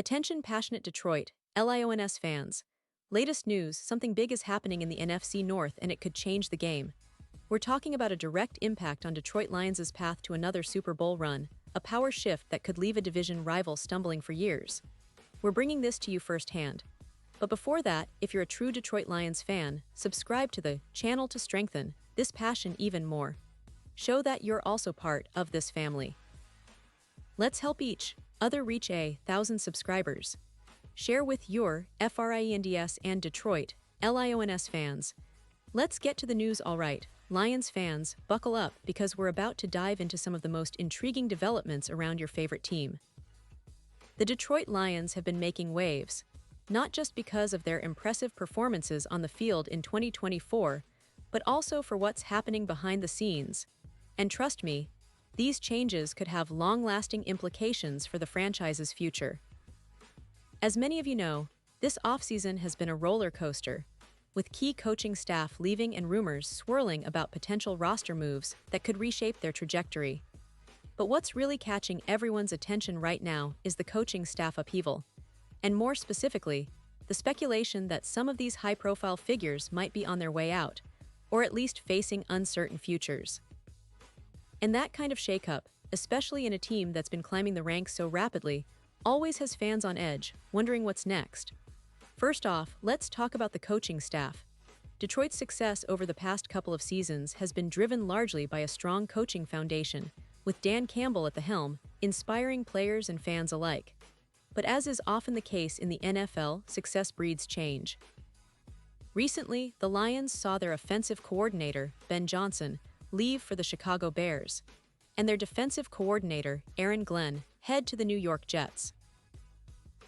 Attention passionate Detroit, Lions fans. Latest news, something big is happening in the NFC North and it could change the game. We're talking about a direct impact on Detroit Lions' path to another Super Bowl run, a power shift that could leave a division rival stumbling for years. We're bringing this to you firsthand. But before that, if you're a true Detroit Lions fan, subscribe to the channel to strengthen this passion even more. Show that you're also part of this family. Let's help each other reach 1,000 subscribers. Share with your friends and Detroit Lions fans. Let's get to the news. Alright, Lions fans, buckle up because we're about to dive into some of the most intriguing developments around your favorite team. The Detroit Lions have been making waves, not just because of their impressive performances on the field in 2024, but also for what's happening behind the scenes. And trust me, these changes could have long-lasting implications for the franchise's future. As many of you know, this offseason has been a roller coaster, with key coaching staff leaving and rumors swirling about potential roster moves that could reshape their trajectory. But what's really catching everyone's attention right now is the coaching staff upheaval, and more specifically, the speculation that some of these high-profile figures might be on their way out, or at least facing uncertain futures. And that kind of shakeup, especially in a team that's been climbing the ranks so rapidly, always has fans on edge, wondering what's next. First off, let's talk about the coaching staff. Detroit's success over the past couple of seasons has been driven largely by a strong coaching foundation, with Dan Campbell at the helm, inspiring players and fans alike. But as is often the case in the NFL, success breeds change. Recently, the Lions saw their offensive coordinator, Ben Johnson, leave for the Chicago Bears, and their defensive coordinator, Aaron Glenn, head to the New York Jets.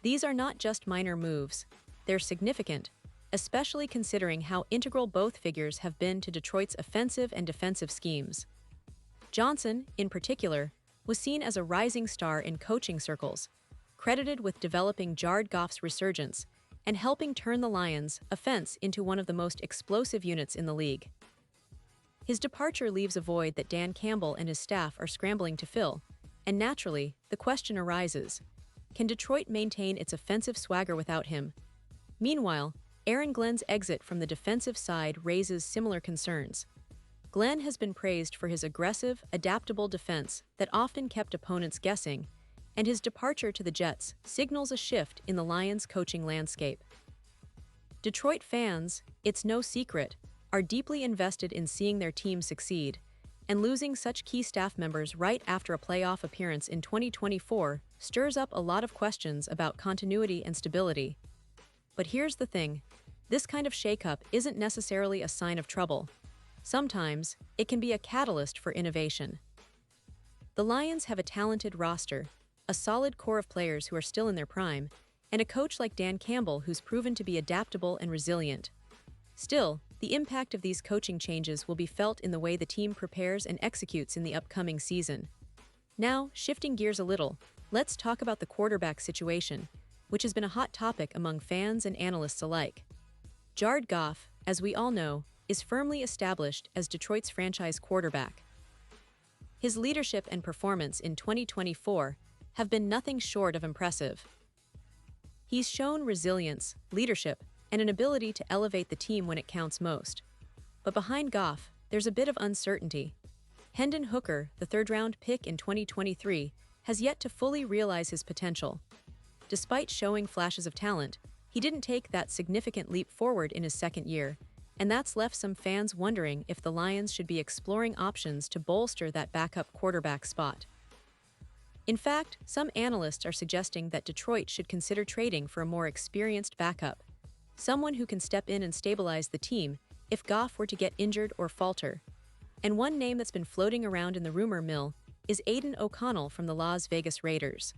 These are not just minor moves, they're significant, especially considering how integral both figures have been to Detroit's offensive and defensive schemes. Johnson, in particular, was seen as a rising star in coaching circles, credited with developing Jared Goff's resurgence and helping turn the Lions' offense into one of the most explosive units in the league. His departure leaves a void that Dan Campbell and his staff are scrambling to fill, and naturally, the question arises, can Detroit maintain its offensive swagger without him? Meanwhile, Aaron Glenn's exit from the defensive side raises similar concerns. Glenn has been praised for his aggressive, adaptable defense that often kept opponents guessing, and his departure to the Jets signals a shift in the Lions' coaching landscape. Detroit fans, it's no secret, are deeply invested in seeing their team succeed, and losing such key staff members right after a playoff appearance in 2024 stirs up a lot of questions about continuity and stability. But here's the thing, this kind of shakeup isn't necessarily a sign of trouble. Sometimes, it can be a catalyst for innovation. The Lions have a talented roster, a solid core of players who are still in their prime, and a coach like Dan Campbell who's proven to be adaptable and resilient. Still, the impact of these coaching changes will be felt in the way the team prepares and executes in the upcoming season. Now, shifting gears a little, let's talk about the quarterback situation, which has been a hot topic among fans and analysts alike. Jared Goff, as we all know, is firmly established as Detroit's franchise quarterback. His leadership and performance in 2024 have been nothing short of impressive. He's shown resilience, leadership, and an ability to elevate the team when it counts most. But behind Goff, there's a bit of uncertainty. Hendon Hooker, the third-round pick in 2023, has yet to fully realize his potential. Despite showing flashes of talent, he didn't take that significant leap forward in his second year, and that's left some fans wondering if the Lions should be exploring options to bolster that backup quarterback spot. In fact, some analysts are suggesting that Detroit should consider trading for a more experienced backup, someone who can step in and stabilize the team if Goff were to get injured or falter. And one name that's been floating around in the rumor mill is Aidan O'Connell from the Las Vegas Raiders.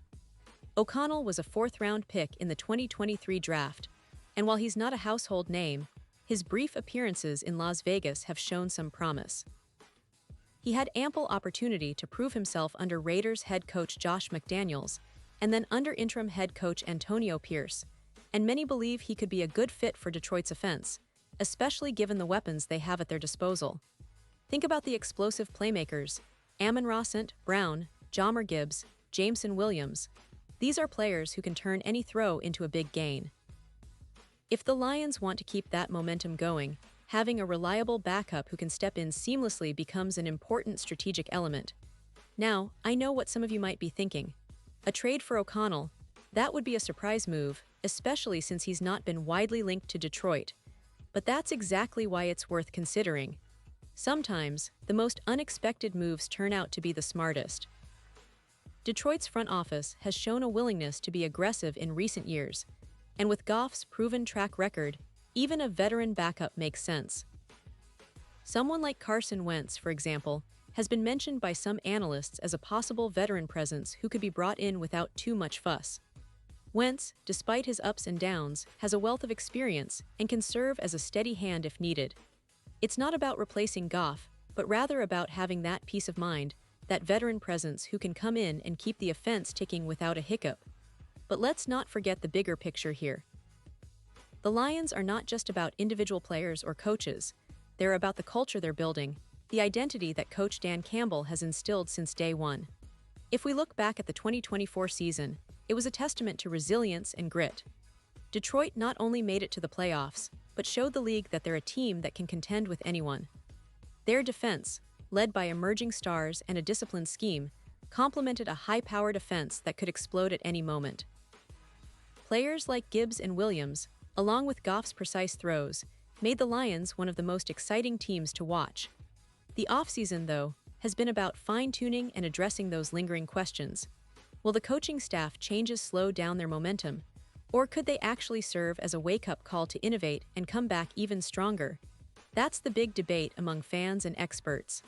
O'Connell was a fourth-round pick in the 2023 draft, and while he's not a household name, his brief appearances in Las Vegas have shown some promise. He had ample opportunity to prove himself under Raiders head coach Josh McDaniels, and then under interim head coach Antonio Pierce, and many believe he could be a good fit for Detroit's offense, especially given the weapons they have at their disposal. Think about the explosive playmakers, Amon-Ra St. Brown, Jahmyr Gibbs, Jameson Williams. These are players who can turn any throw into a big gain. If the Lions want to keep that momentum going, having a reliable backup who can step in seamlessly becomes an important strategic element. Now, I know what some of you might be thinking. A trade for O'Connell? That would be a surprise move, especially since he's not been widely linked to Detroit. But that's exactly why it's worth considering. Sometimes, the most unexpected moves turn out to be the smartest. Detroit's front office has shown a willingness to be aggressive in recent years, and with Goff's proven track record, even a veteran backup makes sense. Someone like Carson Wentz, for example, has been mentioned by some analysts as a possible veteran presence who could be brought in without too much fuss. Wentz, despite his ups and downs, has a wealth of experience and can serve as a steady hand if needed. It's not about replacing Goff, but rather about having that peace of mind, that veteran presence who can come in and keep the offense ticking without a hiccup. But let's not forget the bigger picture here. The Lions are not just about individual players or coaches. They're about the culture they're building, the identity that Coach Dan Campbell has instilled since day one. If we look back at the 2024 season, it was a testament to resilience and grit. Detroit not only made it to the playoffs, but showed the league that they're a team that can contend with anyone. Their defense, led by emerging stars and a disciplined scheme, complemented a high-powered offense that could explode at any moment. Players like Gibbs and Williams, along with Goff's precise throws, made the Lions one of the most exciting teams to watch. The offseason, though, has been about fine-tuning and addressing those lingering questions. Will the coaching staff changes slow down their momentum, or could they actually serve as a wake-up call to innovate and come back even stronger? That's the big debate among fans and experts.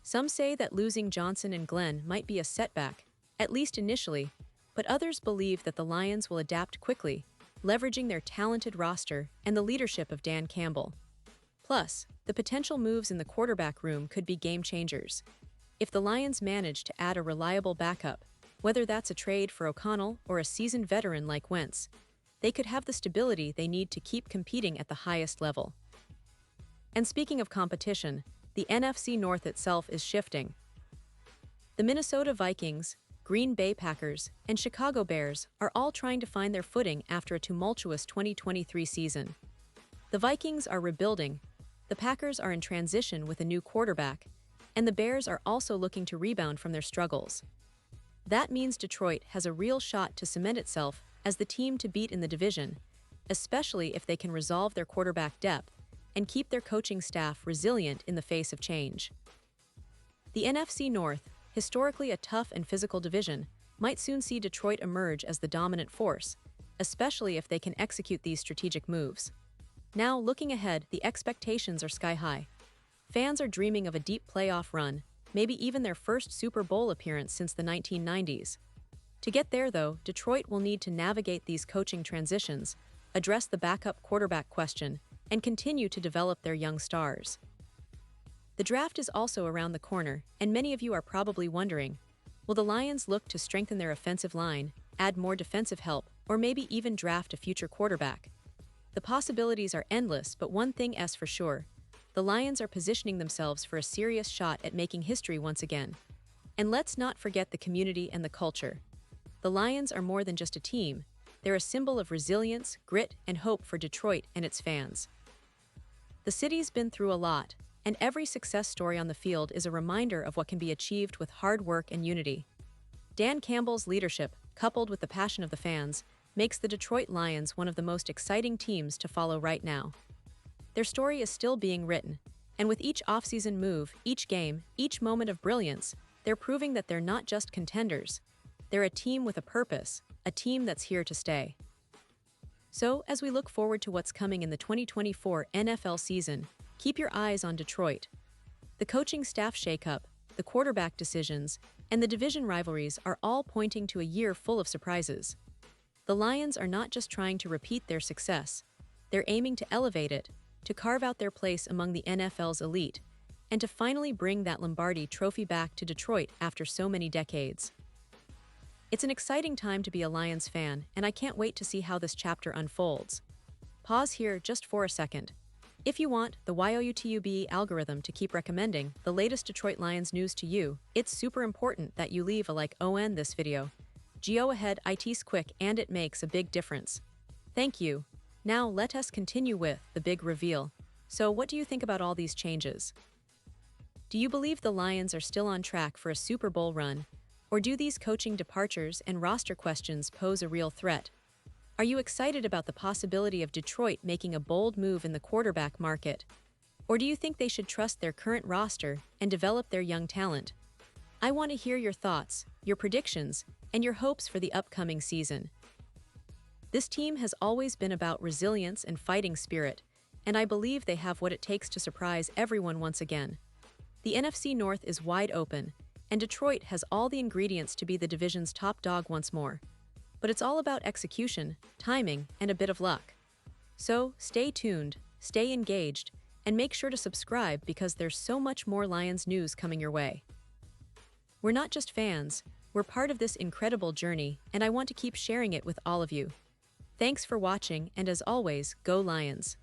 Some say that losing Johnson and Glenn might be a setback, at least initially, but others believe that the Lions will adapt quickly, leveraging their talented roster and the leadership of Dan Campbell. Plus, the potential moves in the quarterback room could be game changers. If the Lions manage to add a reliable backup, whether that's a trade for O'Connell or a seasoned veteran like Wentz, they could have the stability they need to keep competing at the highest level. And speaking of competition, the NFC North itself is shifting. The Minnesota Vikings, Green Bay Packers, and Chicago Bears are all trying to find their footing after a tumultuous 2023 season. The Vikings are rebuilding, the Packers are in transition with a new quarterback, and the Bears are also looking to rebound from their struggles. That means Detroit has a real shot to cement itself as the team to beat in the division, especially if they can resolve their quarterback depth and keep their coaching staff resilient in the face of change. The NFC North, historically a tough and physical division, might soon see Detroit emerge as the dominant force, especially if they can execute these strategic moves. Now, looking ahead, the expectations are sky high. Fans are dreaming of a deep playoff run, maybe even their first Super Bowl appearance since the 1990s. To get there, though, Detroit will need to navigate these coaching transitions, address the backup quarterback question, and continue to develop their young stars. The draft is also around the corner, and many of you are probably wondering, will the Lions look to strengthen their offensive line, add more defensive help, or maybe even draft a future quarterback? The possibilities are endless, but one thing is for sure. The Lions are positioning themselves for a serious shot at making history once again. And let's not forget the community and the culture. The Lions are more than just a team. They're a symbol of resilience, grit, and hope for Detroit and its fans. The city's been through a lot, and every success story on the field is a reminder of what can be achieved with hard work and unity. Dan Campbell's leadership, coupled with the passion of the fans, makes the Detroit Lions one of the most exciting teams to follow right now. Their story is still being written, and with each offseason move, each game, each moment of brilliance, they're proving that they're not just contenders. They're a team with a purpose, a team that's here to stay. So, as we look forward to what's coming in the 2024 NFL season, keep your eyes on Detroit. The coaching staff shakeup, the quarterback decisions, and the division rivalries are all pointing to a year full of surprises. The Lions are not just trying to repeat their success, they're aiming to elevate it, to carve out their place among the NFL's elite, and to finally bring that Lombardi trophy back to Detroit after so many decades. It's an exciting time to be a Lions fan, and I can't wait to see how this chapter unfolds. Pause here just for a second. If you want the YouTube algorithm to keep recommending the latest Detroit Lions news to you, it's super important that you leave a like on this video. Go ahead, it's quick and it makes a big difference. Thank you. Now let us continue with the big reveal. So what do you think about all these changes? Do you believe the Lions are still on track for a Super Bowl run? Or do these coaching departures and roster questions pose a real threat? Are you excited about the possibility of Detroit making a bold move in the quarterback market? Or do you think they should trust their current roster and develop their young talent? I want to hear your thoughts, your predictions, and your hopes for the upcoming season. This team has always been about resilience and fighting spirit, and I believe they have what it takes to surprise everyone once again. The NFC North is wide open, and Detroit has all the ingredients to be the division's top dog once more. But it's all about execution, timing, and a bit of luck. So, stay tuned, stay engaged, and make sure to subscribe because there's so much more Lions news coming your way. We're not just fans, we're part of this incredible journey, and I want to keep sharing it with all of you. Thanks for watching, and as always, go Lions!